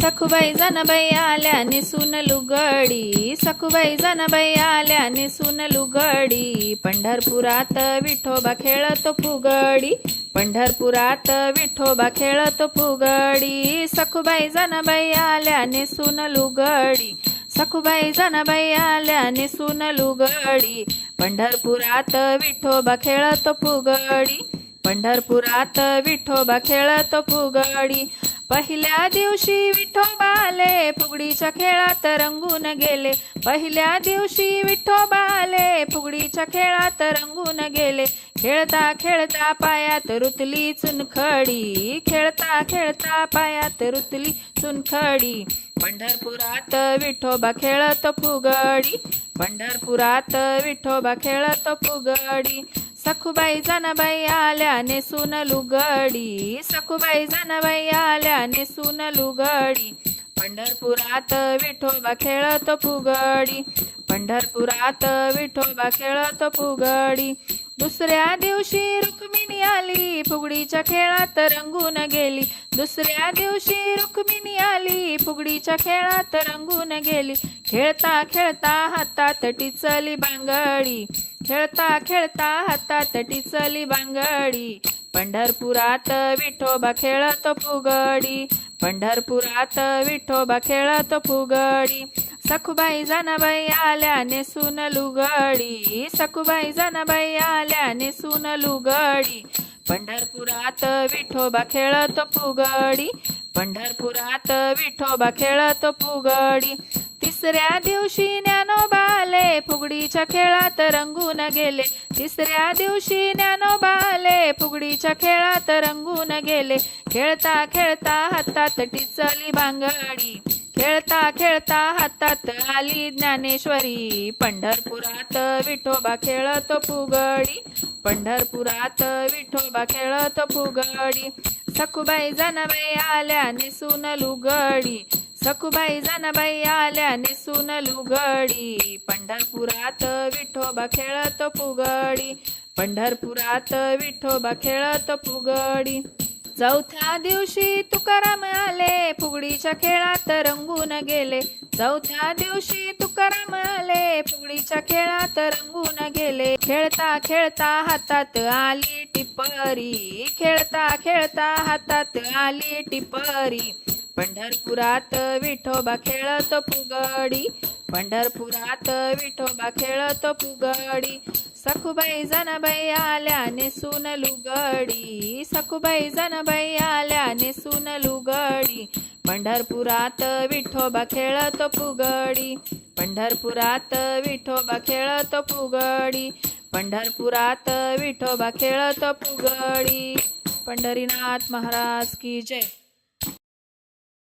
सखुबाई जनाबाई आल्या नेसून लुगडी, सखुबाई जनाबाई आल्या नेसून लुगडी. पंढरपुरात विठोबा खेळतो फुगडी, पंढरपुरात विठोबा खेळतो फुगडी. सखुबाई जनाबाई आल्या नेसून लुगडी, सखुबाई जनाबाई आल्या नेसून लुगडी. पंढरपुरात विठोबा खेळतो फुगडी, पंढरपुरात विठोबा खेळतो फुगडी. पहिल्या दिवशी विठोबा आले फुगडीच्या खेळात रंगून गेले, पहिल्या दिवशी विठोबा आले फुगडीच्या खेळात रंगून गेले. खेळता खेळता पायात रुतली चुनखडी, खेळता खेळता पायात रुतली चुनखडी. पंढरपुरात विठोबा खेळतो फुगडी, पंढरपुरात विठोबा खेळतो फुगडी. सखुबाई जनाबाई आल्या नेसून लुगडी, सखुबाई जनाबाई आल्या नेसून लुगडी. पंढरपुरात विठोबा खेळतो फुगडी, पंढरपुरात विठोबा खेळतो फुगडी. दुसऱ्या दिवशी रुक्मिणी आली फुगडीच्या खेळात रंगून गेली, दुसऱ्या दिवशी रुक्मिणी आली फुगडीच्या खेळात रंगून गेली. खेळता खेळता हातात टिचली बांगडी, खेळता खेळता हातात टिचली बांगडी. पंढरपुरात विठोबा खेळतो फुगडी, पंढरपुरात विठोबा खेळतो फुगडी. सखुबाई जनाबाई आल्या नेसून लुगडी, सखुबाई जनाबाई आल्या नेसून लुगडी. पंढरपुरात विठोबा खेळतो फुगडी, पंढरपुरात विठोबा खेळतो फुगडी. तिसऱ्या दिवशी ज्ञानोबा आले फुगडीच्या खेळात रंगून गेले, तिसऱ्या दिवशी ज्ञानोबा आले फुगडीच्या खेळात रंगून गेले. खेळता खेळता हातात टिचली बांगडी, खेळता खेळता हातात आली ज्ञानेश्वरी. पंढरपुरात विठोबा खेळतो फुगडी, पंढरपुरात विठोबा खेळतो फुगडी. सखुबाई जनाबाई आल्या नेसून लुगडी, सखुबाई जनाबाई आल्या नेसून लुगडी. पंढरपुरात विठोबा खेळतो फुगडी, पंढरपुरात विठोबा खेळतो फुगडी. चौथ्या दिवशी तुकाराम आले फुगडीच्या खेळात रंगून गेले, चौथ्या दिवशी तुकाराम आले फुगडीच्या खेळात रंगून गेले. खेळता खेळता हातात आली टिपरी, खेळता खेळता हातात आली टिपरी. पंढरपुरात विठोबा खेळतो फुगडी, पंढरपुरात विठोबा खेळतो फुगडी. सखुबाई जनाबाई आल्या नेसून लुगडी, सखुबाई जनाबाई आल्या नेसून लुगडी. पंढरपुरात विठोबा खेळतो फुगडी, पंढरपुरात विठोबा खेळतो फुगडी. पंढरपुरात विठोबा खेळतो फुगडी. पंढरीनाथ महाराज की जय.